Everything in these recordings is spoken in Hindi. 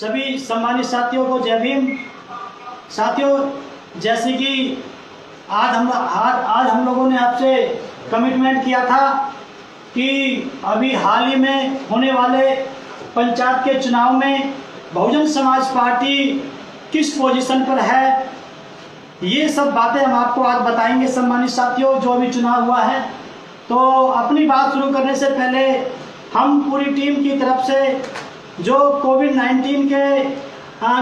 सभी सम्मानित साथियों को जय भीम। साथियों, जैसे कि आज हम लोगों ने आपसे कमिटमेंट किया था कि अभी हाल ही में होने वाले पंचायत के चुनाव में बहुजन समाज पार्टी किस पोजीशन पर है, ये सब बातें हम आपको आज बताएंगे सम्मानित साथियों। जो अभी चुनाव हुआ है, तो अपनी बात शुरू करने से पहले हम पूरी टीम की तरफ से जो कोविड-19 के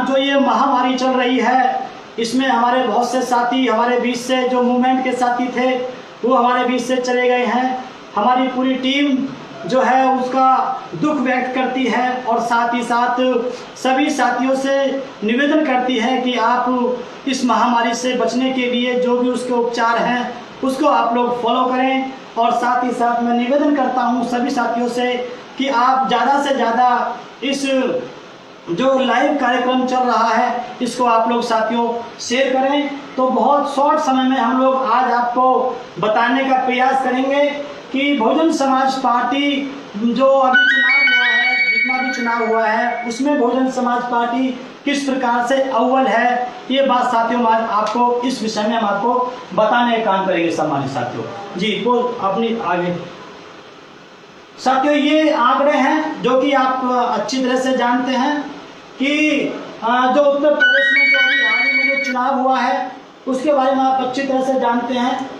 जो ये महामारी चल रही है, इसमें हमारे बहुत से साथी हमारे बीच से जो मूवमेंट के साथी थे वो हमारे बीच से चले गए हैं। हमारी पूरी टीम जो है उसका दुख व्यक्त करती है और साथ ही साथ सभी साथियों से निवेदन करती है कि आप इस महामारी से बचने के लिए जो भी उसके उपचार हैं उसको आप लोग फॉलो करें। और साथ ही साथ मैं निवेदन करता हूं सभी साथियों से कि आप ज़्यादा से ज़्यादा इस जो लाइव कार्यक्रम चल रहा है इसको आप लोग साथियों शेयर करें। तो बहुत शॉर्ट समय में हम लोग आज आपको बताने का प्रयास करेंगे कि बहुजन समाज पार्टी जो अभी चुनाव हुआ है, जितना भी चुनाव हुआ है उसमें बहुजन समाज पार्टी किस प्रकार से अव्वल है, ये बात साथियों आज आपको इस विषय में हम आपको बताने का काम करेंगे सम्मानित साथियों। जी वो अपनी आगे साथियों, ये आंकड़े हैं जो कि आप अच्छी तरह से जानते हैं कि जो उत्तर प्रदेश में जो अभी हाल ही में जो चुनाव हुआ है उसके बारे में आप अच्छी तरह से जानते हैं।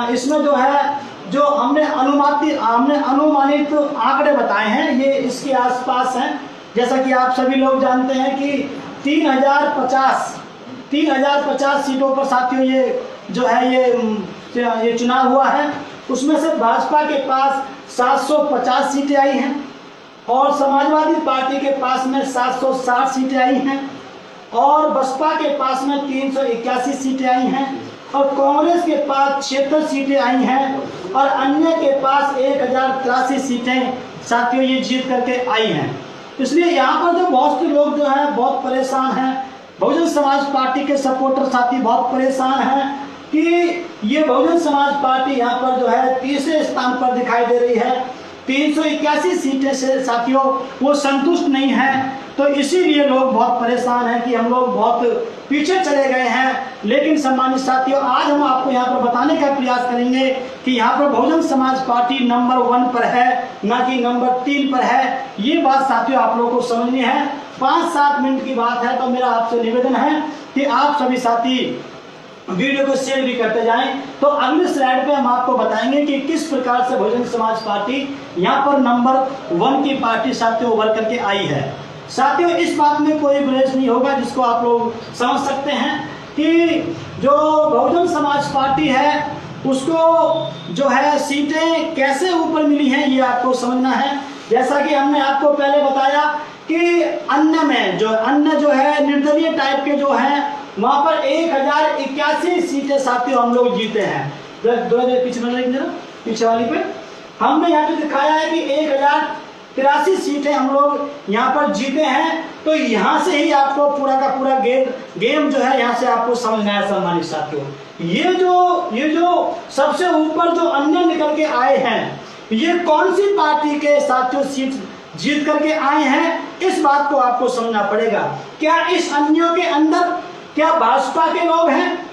इसमें जो है जो हमने अनुमानित आंकड़े बताए हैं ये इसके आसपास हैं। जैसा कि आप सभी लोग जानते हैं कि 3050 सीटों पर साथियों ये जो है ये चुनाव हुआ है। उसमें से भाजपा के पास 750 सीटें आई हैं और समाजवादी पार्टी के पास में 760 सीटें आई हैं और बसपा के पास में 381 सीटें आई हैं और कांग्रेस के पास 76 सीटें आई हैं और अन्य के पास 1083 सीटें साथियों ये जीत करके आई हैं। इसलिए यहाँ पर जो बहुत से लोग जो हैं बहुत परेशान हैं, बहुजन समाज पार्टी के सपोर्टर साथी बहुत परेशान हैं कि ये बहुजन समाज पार्टी यहाँ पर जो है तीसरे स्थान पर दिखाई दे रही है। 381 सीटें से साथियों वो संतुष्ट नहीं है, तो इसीलिए लोग बहुत परेशान हैं कि हम लोग बहुत पीछे चले गए हैं। लेकिन सम्मानित साथियों, आज हम आपको यहाँ पर बताने का प्रयास करेंगे कि यहाँ पर बहुजन समाज पार्टी नंबर 1 पर है, ना कि नंबर 3 पर है। ये बात साथियों आप लोगों को समझनी है। 5-7 मिनट की बात है, तो मेरा आपसे निवेदन है कि आप सभी साथी वीडियो को शेयर भी करते जाएं। तो अगले स्लाइड पे हम आपको बताएंगे कि किस प्रकार से बहुजन समाज पार्टी यहाँ पर नंबर 1 की पार्टी साथियों उभर करके आई है। साथियों, इस बात में कोई गुरेज नहीं होगा, जिसको आप लोग समझ सकते हैं कि जो बहुजन समाज पार्टी है उसको जो है सीटें कैसे ऊपर मिली हैं ये आपको समझना है। जैसा कि हमने आपको पहले बताया कि अन्य जो है निर्दलीय टाइप के जो है वहां पर 1081 सीटें साथियों हम लोग जीते हैं। पीछे वाली पे हमने यहाँ पे दिखाया है कि 1083 सीटें हम लोग यहाँ पर जीते हैं। तो यहाँ से ही आपको पूरा का पूरा गेम जो है यहाँ से आपको समझना है सम्मानित साथियों। ये जो सबसे ऊपर जो अन्य निकल के आए हैं, ये कौन सी पार्टी के साथियों सीट जीत करके आए हैं, इस बात को आपको समझना पड़ेगा। क्या इस अन्यों के अंदर क्या भाजपा के लोग हैं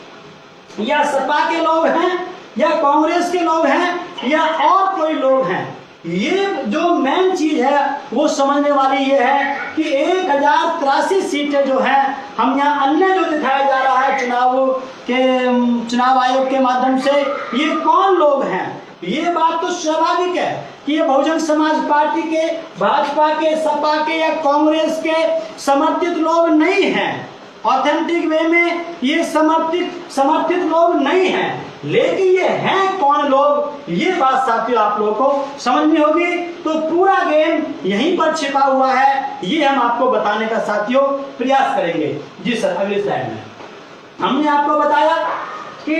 या सपा के लोग हैं या कांग्रेस के लोग हैं या और कोई लोग हैं? ये जो मेन चीज है वो समझने वाली ये है कि 1083 सीटें जो हैं हम यहाँ अन्य जो दिखाया जा रहा है चुनाव आयोग के माध्यम से, ये कौन लोग हैं? ये बात तो स्वाभाविक है कि ये बहुजन समाज पार्टी के, भाजपा के, सपा के या कांग्रेस के समर्थित लोग नहीं हैं। ऑथेंटिक वे में ये समर्थित लोग नहीं हैं। लेकिन ये हैं कौन लोग, ये बात साथियों आप लोगों को समझनी होगी। तो पूरा गेम यहीं पर छिपा हुआ है, ये हम आपको बताने का साथियों प्रयास करेंगे। जी सर, अगली स्लाइड में हमने आपको बताया कि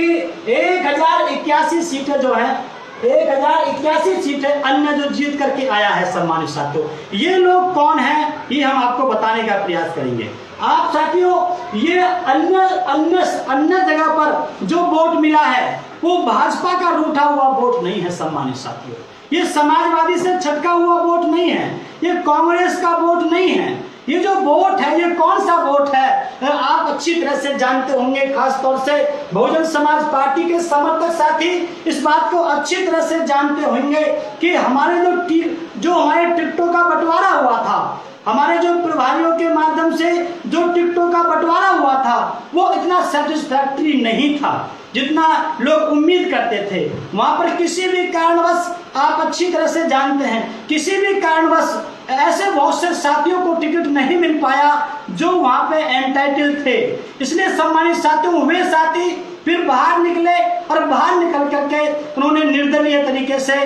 1081 सीटें जो है 1081 सीटें अन्य जो जीत करके आया है सम्मानित साथियों। ये लोग कौन हैं ये हम आपको बताने का प्रयास करेंगे। आप साथियों, ये अन्य जगह पर जो वोट मिला है वो भाजपा का रूठा हुआ वोट नहीं है सम्मानित साथियों। ये समाजवादी से छटका हुआ वोट नहीं है, ये कांग्रेस का वोट नहीं है, ये जो वोट है ये कौन सा वोट है? आप अच्छी तरह से जानते होंगे, खास तौर से बहुजन समाज पार्टी के समर्थक साथी इस बात को अच्छी तरह से जानते होंगे कि हमारे जो हमारे टिकटों का बंटवारा हुआ था, हमारे जो प्रभारियों के माध्यम से जो टिकटों का बंटवारा हुआ था वो इतना सेटिस्फैक्टरी नहीं था जितना लोग उम्मीद करते थे। वहां पर किसी भी कारणवश, आप अच्छी तरह से जानते हैं, किसी भी कारणवश ऐसे बहुत से साथियों को टिकट नहीं मिल पाया जो वहां पे एंटाइटल थे। इसलिए सम्मानित साथियों, वे साथी फिर बाहर निकले और बाहर निकल करके उन्होंने निर्दलीय तरीके से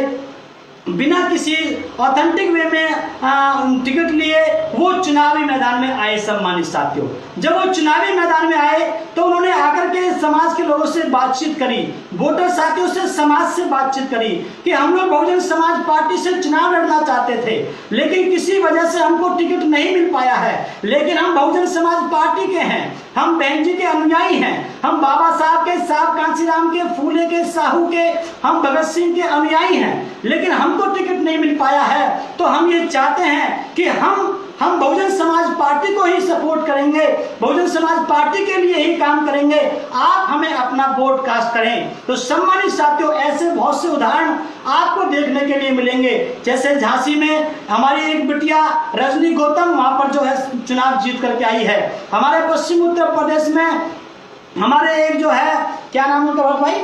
बिना किसी ऑथेंटिक वे में टिकट लिए वो चुनावी मैदान में आए। सम्मानित साथियों, जब वो चुनावी मैदान में आए तो उन्होंने आकर के समाज के लोगों से बातचीत करी, वोटर साथियों से, समाज से बातचीत करी कि हम लोग बहुजन समाज पार्टी से चुनाव लड़ना चाहते थे, लेकिन किसी वजह से हमको टिकट नहीं मिल पाया है। लेकिन हम बहुजन समाज पार्टी के हैं, हम बहन जी के अनुयायी हैं, हम बाबा साहब के, साहब कांशीराम के, फूले के, साहू के, हम भगत सिंह के अनुयायी हैं, लेकिन हमको टिकट नहीं मिल पाया है। तो हम ये चाहते हैं कि हम बहुजन समाज पार्टी को ही सपोर्ट करेंगे, बहुजन समाज पार्टी के लिए ही काम करेंगे, आप हमें अपना वोट कास्ट करें। तो सम्मानित साथियों, ऐसे बहुत से उदाहरण आपको देखने के लिए मिलेंगे। जैसे झांसी में हमारी एक बिटिया रजनी गौतम वहां पर जो है चुनाव जीत करके आई है। हमारे पश्चिम उत्तर प्रदेश में हमारे एक जो है, क्या नाम उनका भाई?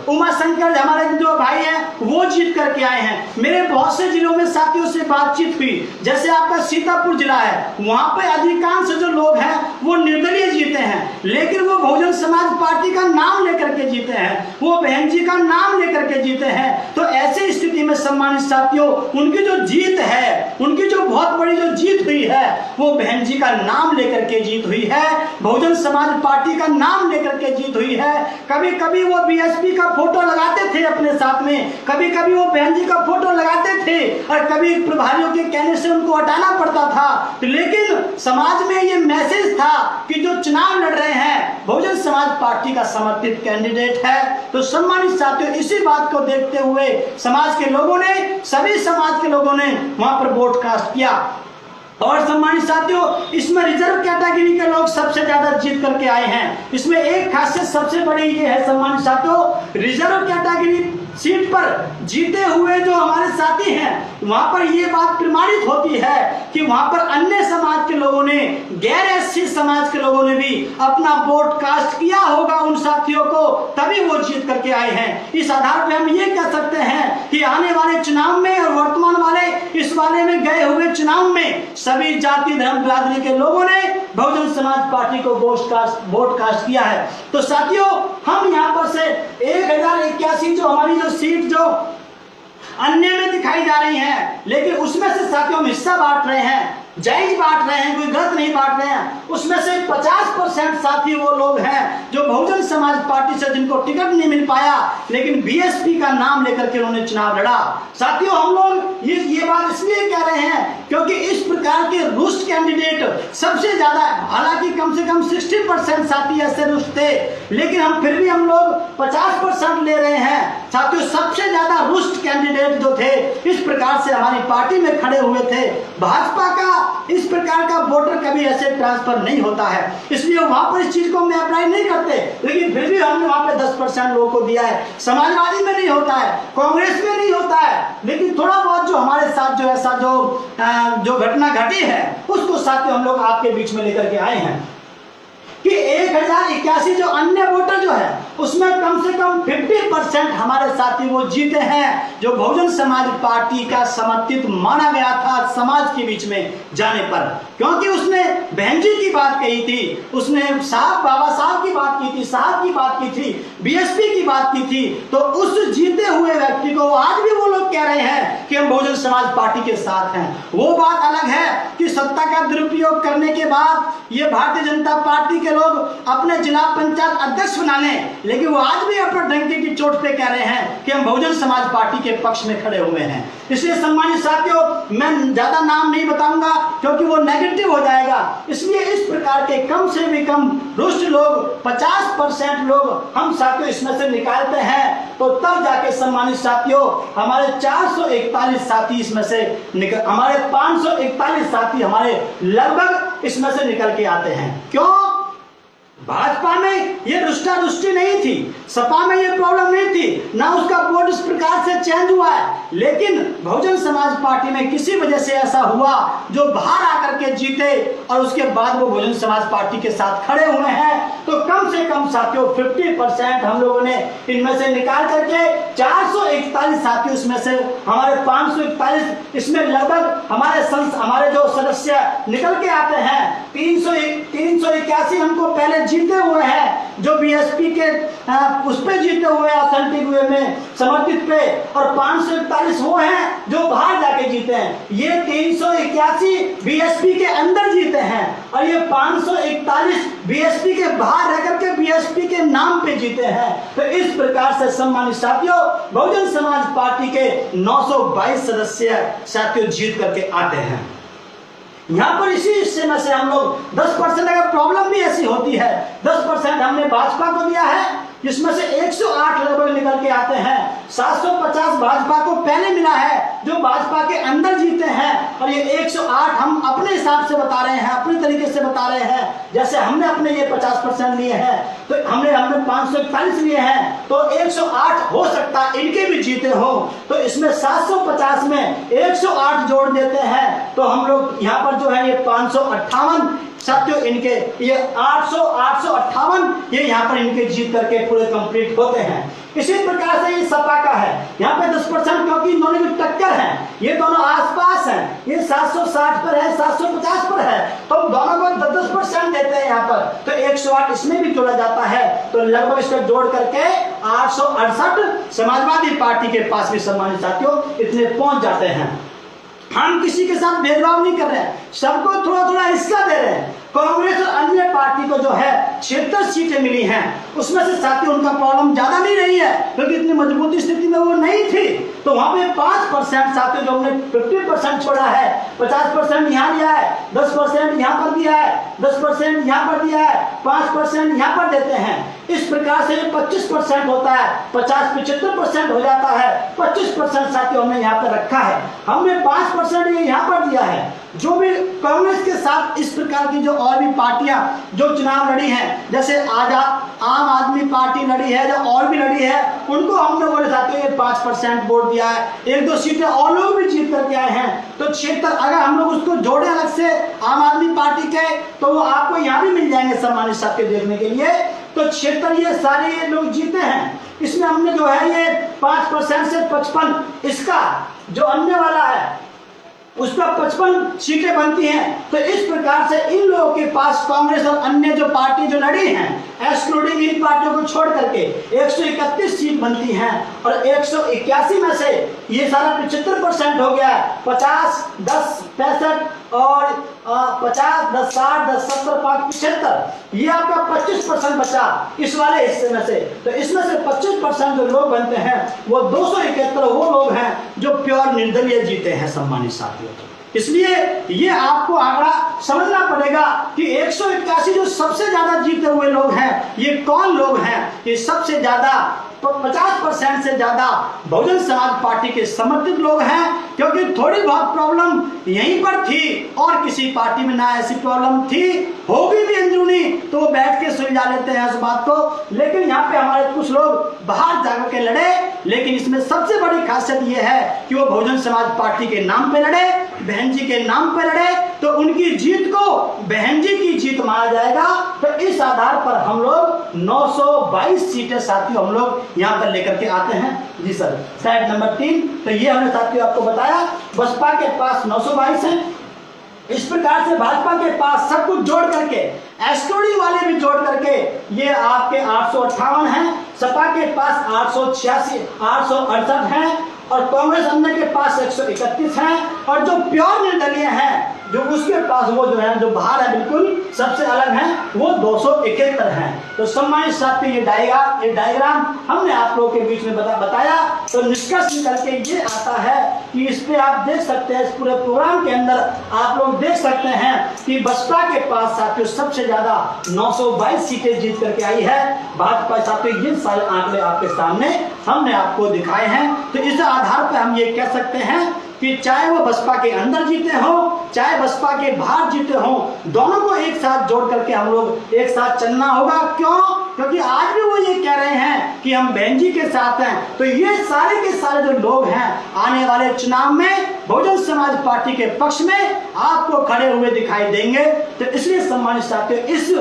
उमा शंकर हमारे जो भाई हैं वो जीत करके आए हैं। मेरे बहुत से जिलों में साथियों से बातचीत हुई, जैसे आपका सीतापुर जिला है, वहां पे अधिकांश जो लोग हैं वो निर्दलीय जीते हैं, लेकिन वो बहुजन समाज पार्टी का नाम लेकर के जीते हैं, वो बहन जी का नाम लेकर के जीते हैं। तो ऐसी स्थिति में सम्मानित साथियों, उनकी जो जीत है, उनकी जो बहुत बड़ी जो जीत हुई है, वो बहन जी का नाम लेकर के जीत हुई है, बहुजन समाज पार्टी का नाम लेकर के जीत हुई है। कभी कभी वो बीएसपी का फोटो लगाते थे अपने साथ में, कभी कभी वो बहन जी का फोटो लगाते थे और कभी प्रभारियों के कहने से उनको हटाना पड़ता था। लेकिन समाज में ये मैसेज था कि जो चुनाव लड़ रहे हैं बहुजन समाज पार्टी का समर्थित कैंडिडेट है। तो सम्मानित साथियों, इसी बात को देखते हुए समाज के लोगों ने, सभी समाज के लोगों ने वहां पर वोट कास्ट किया। और सम्मानित साथियों, इसमें रिजर्व कैटेगरी के लोग सबसे ज्यादा जीत करके आए हैं। इसमें एक खासियत सबसे बड़ी ये है सम्मानित साथियों, रिजर्व कैटेगरी सीट पर जीते हुए जो हमारे साथी हैं, वहां पर ये बात प्रमाणित होती है कि वहां पर अन्य समाज के लोगों ने, गैर एससी समाज के लोगों ने भी अपना वोट कास्ट किया होगा उन साथियों को, तभी वो जीत करके आए हैं। इस आधार पर हम ये कह सकते हैं कि आने वाले चुनाव में और वर्तमान वाले इस वाले में गए हुए चुनाव में सभी जाति धर्म बिरादरी के लोगों ने बहुजन समाज पार्टी को वोट कास्ट किया है। तो साथियों, हम यहाँ पर से 1081 जो हमारी जो सीट जो अन्य में दिखाई जा रही है, लेकिन उसमें से साथियों हम हिस्सा बांट रहे हैं, जायज बांट रहे हैं, कोई गलत नहीं बांट रहे हैं। उसमें से 50% साथी वो लोग हैं जो बहुजन समाज पार्टी से जिनको टिकट नहीं मिल पाया, लेकिन बीएसपी का नाम लेकर के उन्होंने चुनाव लड़ा। साथियों, हम लोग ये बात इसलिए कह रहे हैं क्योंकि इस प्रकार के रुष्ट कैंडिडेट सबसे ज्यादा, हालांकि कम से कम 60% साथी ऐसे रुष्ट थे, लेकिन हम लोग 50% ले रहे हैं। साथियों, सबसे ज्यादा रुष्ट कैंडिडेट जो थे इस प्रकार से हमारी पार्टी में खड़े हुए थे। भाजपा का इस प्रकार का वोटर कभी ऐसे ट्रांसफर नहीं होता है, इसलिए वहां पर इस चीज को हम अप्लाई नहीं करते, लेकिन फिर भी हमने वहां पे 10% लोगों को दिया है। समाजवादी में नहीं होता है, कांग्रेस में नहीं होता है, लेकिन थोड़ा बहुत जो हमारे साथ जो ऐसा जो घटना घटी है उसको साथियों हम लोग आपके बीच में लेकर के आए हैं कि 1081 जो अन्य वोटर जो है उसमें कम से कम 50% हमारे साथी वो जीते हैं जो बहुजन समाज पार्टी का समर्थित माना गया था समाज के बीच में जाने पर, क्योंकि उसने बहन जी की बात कही थी, उसने साहब बाबा साहब की बात की थी, साहब की बात की थी, बीएसपी की बात की थी। तो उस जीते हुए व्यक्ति को आज भी वो लोग कह रहे हैं कि हम बहुजन समाज पार्टी के साथ हैं। वो बात अलग है कि सत्ता का दुरुपयोग करने के बाद ये भारतीय जनता पार्टी के लोग अपने जिला पंचायत अध्यक्ष बना लें, लेकिन वो आज भी अपने डंके की चोट पे कह रहे हैं कि हम बहुजन समाज पार्टी के पक्ष में खड़े हुए हैं। इसलिए सम्मानित साथियों, मैं ज्यादा नाम नहीं बताऊंगा क्योंकि वो नेगेटिव हो जाएगा, इसलिए इस प्रकार के कम से भी कम रुष्ट लोग 50% लोग हम साथियों इसमें से निकालते हैं। तो तब जाके सम्मानित साथियों हमारे 441 साथी इसमें से निकल, हमारे 541 साथी हमारे लगभग इसमें से निकल के आते हैं। क्यों? भाजपा में ये रुष्टा रुष्टि नहीं थी, सपा में ये प्रॉब्लम नहीं थी, ना उसका बोर्ड इस प्रकार से चेंज हुआ है, लेकिन बहुजन समाज पार्टी में किसी वजह से ऐसा हुआ जो बाहर आकर के जीते और उसके बाद वो बहुजन समाज पार्टी के साथ खड़े हुए हैं। तो कम से कम साथियों 50% हम लोगों ने इनमें से निकाल करके 441 साथी, उसमें से हमारे 541 इसमें लगभग हमारे जो सदस्य निकल के आते हैं 381 हमको पहले जीते हुए हैं जो बीएसपी के उस पे जीते हुए ऑथेंटिक वे में समर्थित पे, और 541 वो हैं जो बाहर जाके जीते हैं। ये 381 बीएसपी के अंदर जीते हैं और ये 541 बीएसपी के बाहर रह करके बीएसपी के नाम पे जीते हैं। तो इस प्रकार से सम्मानित साथियों बहुजन समाज पार्टी के 922 सदस्य साथियों जीत करके आते हैं। यहाँ पर इसी हिस्से में से हम लोग 10% अगर प्रॉब्लम भी ऐसी होती है, 10% हमने भाजपा को दिया है, जिसमें से 108 लगभग निकल के आते हैं। 750 भाजपा को पहले मिला है जो भाजपा के अंदर जीते हैं, और ये 108 हम अपने हिसाब से बता रहे हैं, अपने तरीके से बता रहे हैं। जैसे हमने अपने ये 50% लिए हैं, तो हमने 541 लिए हैं, तो 108 हो सकता है इनके भी जीते हो। तो इसमें 750 में 108 जोड़ देते हैं, तो हम लोग यहाँ पर जो है ये 558 साथियों इनके ये 858 ये यहाँ पर इनके जीत करके पूरे कंप्लीट होते हैं। इसी प्रकार से ये सपा का है, यहाँ पे 10% क्योंकि दोनों की टक्कर है, ये दोनों आसपास हैं, ये 760 पर है, 750 पर है, तो दोनों को 10% देते हैं यहाँ पर, तो 108 इसमें भी जोड़ा जाता है, तो लगभग इसको जोड़ करके 868 समाजवादी पार्टी के पास भी सम्मानित साथियों इतने पहुंच जाते हैं। हम किसी के साथ भेदभाव नहीं कर रहे हैं, सबको थोड़ा थोड़ा हिस्सा दे रहे हैं। कांग्रेस और अन्य पार्टी को जो है 76 सीटें मिली हैं, उसमें से साथी उनका प्रॉब्लम ज्यादा नहीं रही है क्योंकि इतनी मजबूती स्थिति में वो नहीं थी, तो वहां पे 5% साथी जो हमने 50% छोड़ा है, 50% यहाँ दिया है, 10% यहाँ पर दिया है, 10% यहाँ पर दिया है, 5% यहाँ पर देते हैं। इस प्रकार से 25% होता है, 50-75% हो जाता है, 25% साथी हमने यहाँ पर रखा है। हमने 5% ये यहाँ पर दिया है। जो भी कांग्रेस के साथ इस प्रकार की जो और भी पार्टियां जो चुनाव लड़ी हैं, जैसे आम आदमी पार्टी लड़ी है, जो और भी लड़ी है, उनको हम लोगों ने साथियों ये 5% वोट दिया है। 1-2 सीटें और लोग भी जीत करके आए हैं, तो क्षेत्र अगर हम लोग उसको जोड़े अलग से आम आदमी पार्टी के, तो वो आपको यहाँ भी मिल जाएंगे सम्मानित साथी देखने के लिए। तो क्षेत्र ये सारे ये लोग जीते हैं। इसमें हमने जो है ये 5% से 55 इसका जो अन्य वाला है उस पर 55 सीटें बनती हैं। तो इस प्रकार से इन लोगों के पास कांग्रेस और अन्य जो पार्टी जो लड़ी हैं, एक्सक्लूडिंग इन पार्टियों को छोड़ करके 131 सीट बनती हैं, और 181 में से ये सारा 75% हो गया। 50, 10, 65 और 50, 10, 60, 10, 70, 5, 75 ये आपका 25% बचा इस वाले हिस्से में से। तो इसमें से 25% जो लोग बनते हैं वो 271 वो लोग हैं जो प्योर निर्दलीय जीते हैं सम्मानित साथियों। इसलिए ये आपको आंकड़ा समझना पड़ेगा कि 181 जो सबसे ज्यादा जीते हुए लोग हैं ये कौन लोग हैं। ये सबसे ज्यादा 50% से ज्यादा बहुजन समाज पार्टी के समर्थित लोग हैं, क्योंकि थोड़ी बहुत प्रॉब्लम यहीं पर थी और किसी पार्टी में ना ऐसी प्रॉब्लम थी, होगी भी अंदरूनी तो वो बैठ के सुलझा लेते हैं उस बात को। लेकिन यहाँ पे हमारे कुछ लोग बाहर जाकर के लड़े, लेकिन इसमें सबसे बड़ी खासियत ये है कि वो बहुजन समाज पार्टी के नाम पे लड़े, बहन जी के नाम पे लड़े, तो उनकी जीत को बहन जी की जीत माना जाएगा। तो इस आधार पर हम लोग 922 सीटें साथियों हम लोग यहाँ पर लेकर के आते हैं। जी सर, स्लाइड नंबर 3। तो ये हमने साथियों आपको बताया बसपा के पास 922 है। इस प्रकार से भाजपा के पास सब कुछ जोड़ करके एक्सक्लूडिंग वाले भी जोड़ करके ये आपके 858 हैं, सपा के पास 868 हैं, और कांग्रेस अन्य के पास 131 हैं, और जो प्योर निर्दलीय हैं जो उसके पास वो जो है, जो बाहर है बिल्कुल सबसे अलग है, वो 271 है। तो सम्मानित साथी, ये डायग्राम हमने आप लोगों के बीच में बताया। तो निष्कर्ष निकल के ये आता है कि इस पे आप देख सकते हैं, इस पूरे प्रोग्राम के अंदर आप लोग देख सकते हैं कि बसपा के पास साथियों सबसे ज्यादा 922 सीटें जीत करके आई है। भाजपा साथियों ये सारे आंकड़े आपके सामने हमने आपको दिखाए हैं। तो इस आधार पर हम ये कह सकते हैं कि चाहे वो बसपा के अंदर जीते हो, चाहे बसपा के बाहर जीते हो, दोनों को एक साथ जोड़ करके हम लोग एक साथ चलना होगा। क्यों? क्योंकि आज भी वो ये कह रहे हैं कि हम बहन जी के साथ हैं। तो ये सारे के सारे जो लोग हैं आने वाले चुनाव में बहुजन समाज पार्टी के पक्ष में आपको खड़े हुए दिखाई देंगे। तो इसलिए सम्मानित साथियों, इस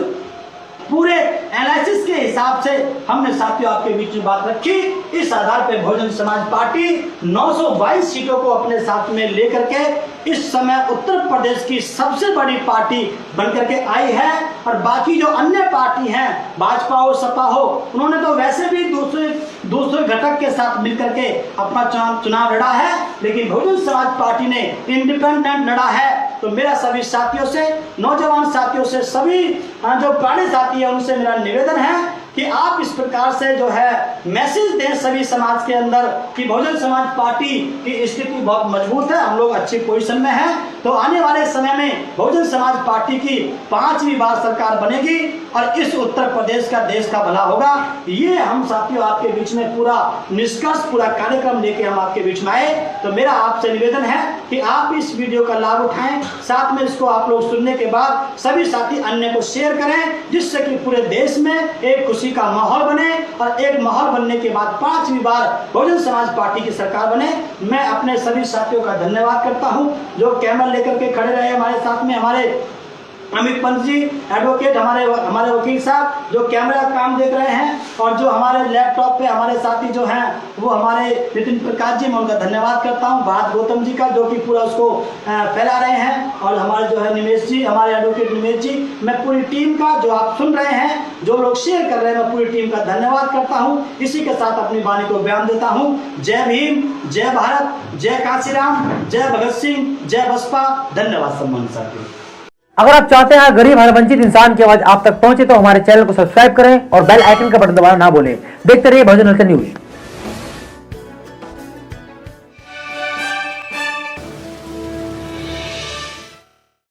पूरे एनालिसिस के हिसाब से हमने साथियों आपके बीच में बात रखी। इस आधार पर बहुजन समाज पार्टी 922 सीटों को अपने साथ में लेकर के इस समय उत्तर प्रदेश की सबसे बड़ी पार्टी बनकर के आई है। और बाकी जो अन्य पार्टी हैं, भाजपा हो, सपा हो, उन्होंने तो वैसे भी दूसरे घटक के साथ मिलकर के अपना चुनाव लड़ा है, लेकिन बहुजन समाज पार्टी ने इंडिपेंडेंट लड़ा है। तो मेरा सभी साथियों से, नौजवान साथियों से, सभी जो पुराने साथी हैं उनसे मेरा निवेदन है कि आप इस प्रकार से जो है मैसेज दें सभी समाज के अंदर कि बहुजन समाज पार्टी की स्थिति बहुत मजबूत है, हम लोग अच्छी पोजीशन में हैं। तो आने वाले समय में बहुजन समाज पार्टी की 5वीं बार सरकार बनेगी और इस उत्तर प्रदेश का, देश का भला होगा। ये हम साथियों आपके बीच में पूरा निष्कर्ष, पूरा कार्यक्रम लेके हम आपके बीच में आए। तो मेरा आपसे निवेदन है कि आप इस वीडियो का लाभ उठाएं, साथ में इसको आप लोग सुनने के बाद सभी साथी अन्य को शेयर करें, जिससे कि पूरे देश में एक खुशी का माहौल बने और एक माहौल बनने के बाद 5वीं बार बहुजन समाज पार्टी की सरकार बने। मैं अपने सभी साथियों का धन्यवाद करता हूं जो कैमरा लेकर के खड़े रहे हमारे साथ में, हमारे अमित पंत जी एडवोकेट, हमारे वकील साहब जो कैमरा काम देख रहे हैं, और जो हमारे लैपटॉप पे हमारे साथी जो हैं वो हमारे नितिन प्रकाश जी, मैं उनका धन्यवाद करता हूं। भारत गौतम जी का जो कि पूरा उसको फैला रहे हैं, और हमारे जो है निमेश जी, हमारे एडवोकेट निमेश जी, मैं पूरी टीम का, जो आप सुन रहे हैं, जो लोग शेयर कर रहे हैं, मैं पूरी टीम का धन्यवाद करता हूँ। इसी के साथ अपनी वाणी को बयान देता हूँ। जय भीम, जय भारत, जय काशीराम, जय भगत सिंह, जय बसपा। धन्यवाद सम्मानित साथियों। अगर आप चाहते हैं गरीब हर वंचित इंसान की आवाज आप तक पहुंचे तो हमारे चैनल को सब्सक्राइब करें और बेल आइकन का बटन दबाना ना भूलें। देखते रहिए बहुजन हलचल न्यूज।